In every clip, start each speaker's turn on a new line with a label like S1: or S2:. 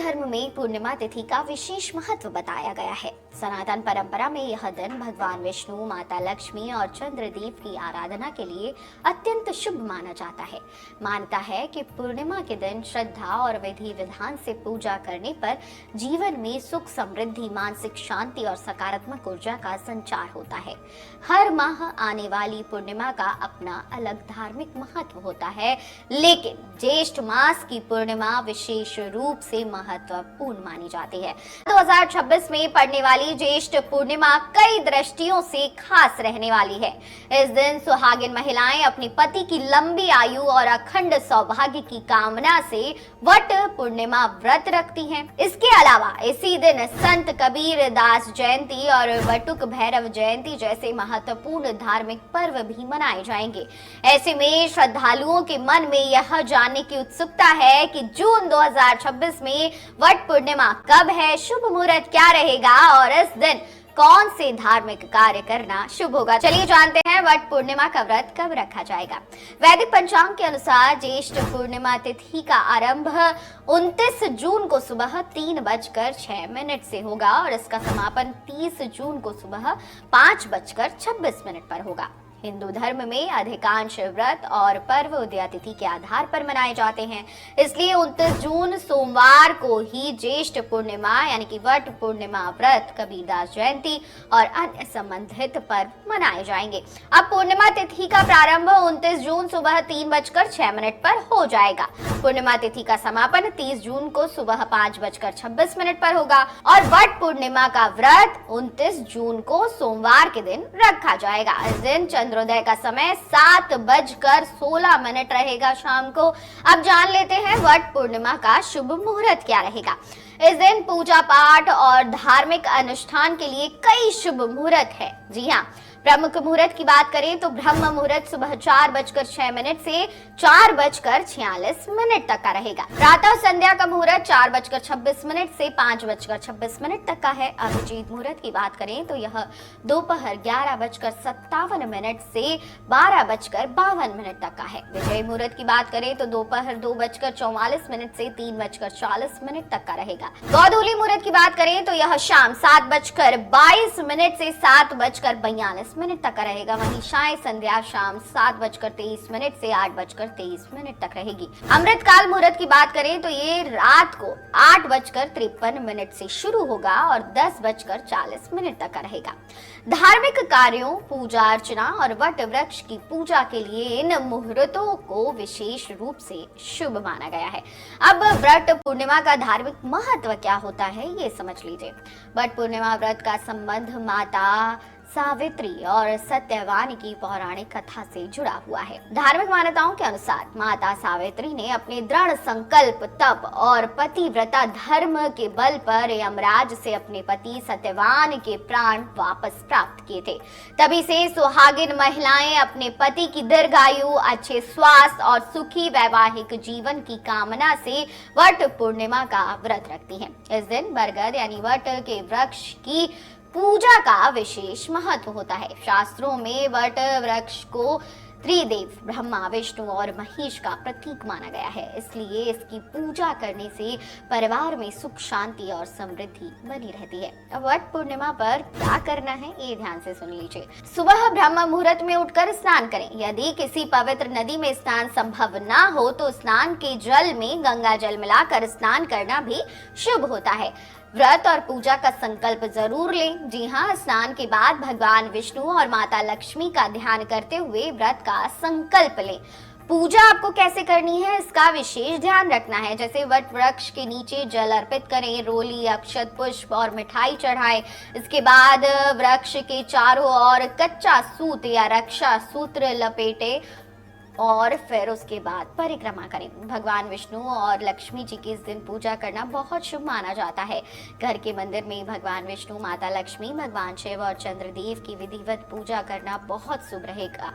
S1: धर्म में पूर्णिमा तिथि का विशेष महत्व बताया गया है। सनातन परंपरा में यह दिन भगवान विष्णु, माता लक्ष्मी और चंद्रदेव की आराधना के लिए अत्यंत शुभ माना जाता है। मान्यता है कि पूर्णिमा के दिन श्रद्धा और विधि विधान से पूजा करने पर जीवन में सुख, समृद्धि, मानसिक शांति और सकारात्मक ऊर्जा का संचार होता है। हर माह आने वाली पूर्णिमा का अपना अलग धार्मिक महत्व होता है, लेकिन ज्येष्ठ मास की पूर्णिमा विशेष रूप से महत्वपूर्ण मानी जाती है। 2026 में पड़ने वाली ज्येष्ठ पूर्णिमा कई दृष्टियों से खास रहने वाली है। इस दिन सुहागिन महिलाएं अपने पति की लंबी आयु और अखंड सौभाग्य की कामना से वट पूर्णिमा व्रत रखती हैं। इसके अलावा इसी दिन संत कबीर दास जयंती और बटुक भैरव जयंती जैसे महत्वपूर्ण धार्मिक पर्व भी मनाए जाएंगे। ऐसे में श्रद्धालुओं के मन में यह जानने की उत्सुकता है कि जून 2026 में वट पूर्णिमा कब है, शुभ मुहूर्त क्या रहेगा और इस दिन कौन से धार्मिक कार्य करना शुभ होगा। चलिए जानते हैं वट पूर्णिमा का व्रत कब रखा जाएगा। वैदिक पंचांग के अनुसार ज्येष्ठ पूर्णिमा तिथि का आरंभ 29 जून को सुबह 3:06 से होगा और इसका समापन 30 जून को सुबह 5:26 पर होगा। हिंदू धर्म में अधिकांश व्रत और पर्व उदया तिथि के आधार पर मनाए जाते हैं, इसलिए 29 जून सोमवार को ही ज्येष्ठ पूर्णिमा यानी कि वट पूर्णिमा व्रत, कबीरदास जयंती और अन्य संबंधित पर्व मनाए जाएंगे। अब पूर्णिमा तिथि का प्रारंभ 29 जून सुबह 3:06 पर हो जाएगा। पूर्णिमा तिथि का समापन 30 जून को सुबह 5:26 पर होगा और वट पूर्णिमा का व्रत 29 जून को सोमवार के दिन रखा जाएगा। इस दिन चंद्रोदय का समय 7:16 रहेगा शाम को। अब जान लेते हैं वट पूर्णिमा का शुभ मुहूर्त क्या रहेगा। इस दिन पूजा पाठ और धार्मिक अनुष्ठान के लिए कई शुभ मुहूर्त है। जी हाँ, प्रमुख मुहूर्त की बात करें तो ब्रह्म मुहूर्त सुबह 4:06 से 4:46 तक का रहेगा। प्रातः संध्या का मुहूर्त 4:26 से 5:26 तक का है। अभिजीत मुहूर्त की बात करें तो यह दोपहर 11:57 से 12:52 तक का है। विजय मुहूर्त की बात करें तो दोपहर 2:44 से 3:40 तक का रहेगा। गोधूली मुहूर्त की बात करें तो यह शाम 7:22 से 7:42 तक का रहेगा। वहीं शाय संध्या शाम 7:23 से 8:23 तक रहेगी। अमृतकाल मुहूर्त की बात करें तो ये रात को 8:53 से शुरू होगा और 10:40 तक का रहेगा। धार्मिक कार्यों, पूजा अर्चना और वट वृक्ष की पूजा के लिए इन मुहूर्तों को विशेष रूप से शुभ माना गया है। अब वट पूर्णिमा का धार्मिक महत्व क्या होता है ये समझ लीजिए। वट पूर्णिमा व्रत का संबंध माता सावित्री और सत्यवान की पौराणिक कथा से जुड़ा हुआ है। धार्मिक मान्यताओं के अनुसार माता सावित्री ने अपने दृढ़ संकल्प, तप और पतिव्रता धर्म के बल पर यमराज से अपने पति सत्यवान के प्राण वापस प्राप्त किए थे। तभी से सुहागिन महिलाएं अपने पति की दीर्घायु, अच्छे स्वास्थ्य और सुखी वैवाहिक जीवन की कामना से वट पूर्णिमा का व्रत रखती हैं। इस दिन बरगद यानी वट के वृक्ष की पूजा का विशेष महत्व होता है। शास्त्रों में वट वृक्ष को त्रिदेव ब्रह्मा, विष्णु और महेश का प्रतीक माना गया है, इसलिए इसकी पूजा करने से परिवार में सुख, शांति और समृद्धि बनी रहती है। अब वट पूर्णिमा पर क्या करना है ये ध्यान से सुन लीजिए। सुबह ब्रह्म मुहूर्त में उठकर स्नान करें। यदि किसी पवित्र नदी में स्नान संभव ना हो तो स्नान के जल में गंगा जल मिलाकर स्नान करना भी शुभ होता है। व्रत और पूजा का संकल्प जरूर लें। जी हाँ, स्नान के बाद भगवान विष्णु और माता लक्ष्मी का ध्यान करते हुए व्रत का संकल्प लें। पूजा आपको कैसे करनी है इसका विशेष ध्यान रखना है। जैसे वट वृक्ष के नीचे जल अर्पित करें, रोली, अक्षत, पुष्प और मिठाई चढ़ाएं। इसके बाद वृक्ष के चारों ओर कच्चा सूत या रक्षा सूत्र लपेटे और फिर उसके बाद परिक्रमा करें। भगवान विष्णु और लक्ष्मी जी की इस दिन पूजा करना बहुत शुभ माना जाता है। घर के मंदिर में भगवान विष्णु, माता लक्ष्मी, भगवान शिव और चंद्रदेव की विधिवत पूजा करना बहुत शुभ रहेगा।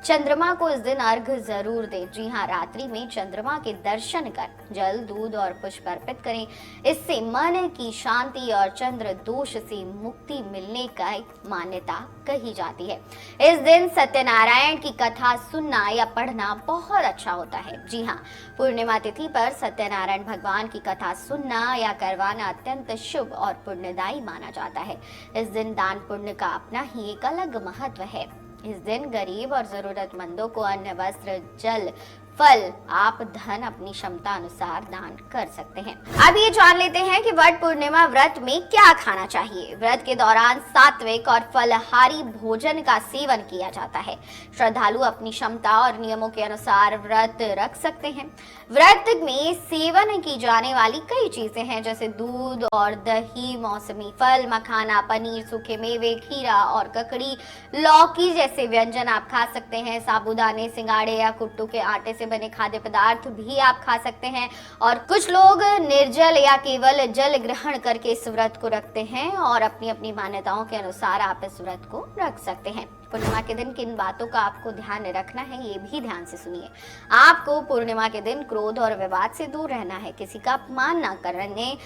S1: चंद्रमा को इस दिन अर्घ जरूर दें। जी हाँ, रात्रि में चंद्रमा के दर्शन कर जल, दूध और पुष्प अर्पित करें। इससे मन की शांति और चंद्र दोष से मुक्ति मिलने का मान्यता कही जाती है। इस दिन सत्यनारायण की कथा सुनना या पढ़ना बहुत अच्छा होता है। जी हाँ, पूर्णिमा तिथि पर सत्यनारायण भगवान की कथा सुनना या करवाना अत्यंत शुभ और पुण्यदायी माना जाता है। इस दिन दान पुण्य का अपना ही एक अलग महत्व है। इस दिन गरीब और जरूरतमंदों को अन्न, वस्त्र, जल, फल, आप धन अपनी क्षमता अनुसार दान कर सकते हैं। अब ये जान लेते हैं कि वट पूर्णिमा व्रत में क्या खाना चाहिए। व्रत के दौरान सात्विक और फलहारी भोजन का सेवन किया जाता है। श्रद्धालु अपनी क्षमता और नियमों के अनुसार व्रत रख सकते हैं। व्रत में सेवन की जाने वाली कई चीजें हैं, जैसे दूध और दही, मौसमी फल, मखाना, पनीर, सूखे मेवे, खीरा और ककड़ी, लौकी जैसे व्यंजन आप खा सकते हैं। साबूदाने, सिंगाड़े या कुट्टू के आटे से बने खाद्य पदार्थ भी आप खा सकते हैं। और कुछ लोग निर्जल या केवल जल ग्रहण करके इस व्रत को रखते हैं और अपनी अपनी मान्यताओं के अनुसार आप इस व्रत को रख सकते हैं। पूर्णिमा के दिन किन बातों का आपको ध्यान रखना है, ये भी ध्यान से सुनिए। आपको पूर्णिमा के दिन क्रोध और विवाद से दूर रहना है। किसी का अपमान न करने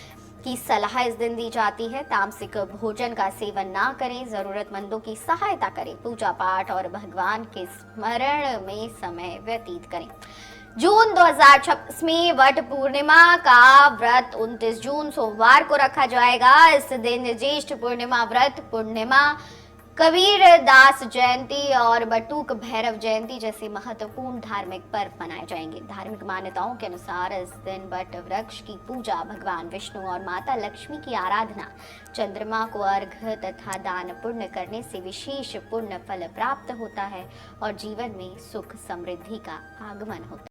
S1: की सलाह इस दिन दी जाती है। तामसिक भोजन का सेवन ना करें। जरूरतमंदों की सहायता करें। पूजा पाठ और भगवान के स्मरण में समय व्यतीत करें। जून 2026 में वट पूर्णिमा का व्रत 29 जून सोमवार को रखा जाएगा। इस दिन ज्येष्ठ पूर्णिमा व्रत, पूर्णिमा, कबीर दास जयंती और बटुक भैरव जयंती जैसे महत्वपूर्ण धार्मिक पर्व मनाए जाएंगे। धार्मिक मान्यताओं के अनुसार इस दिन वट वृक्ष की पूजा, भगवान विष्णु और माता लक्ष्मी की आराधना, चंद्रमा को अर्घ्य तथा दान पुण्य करने से विशेष पुण्य फल प्राप्त होता है और जीवन में सुख समृद्धि का आगमन होता है।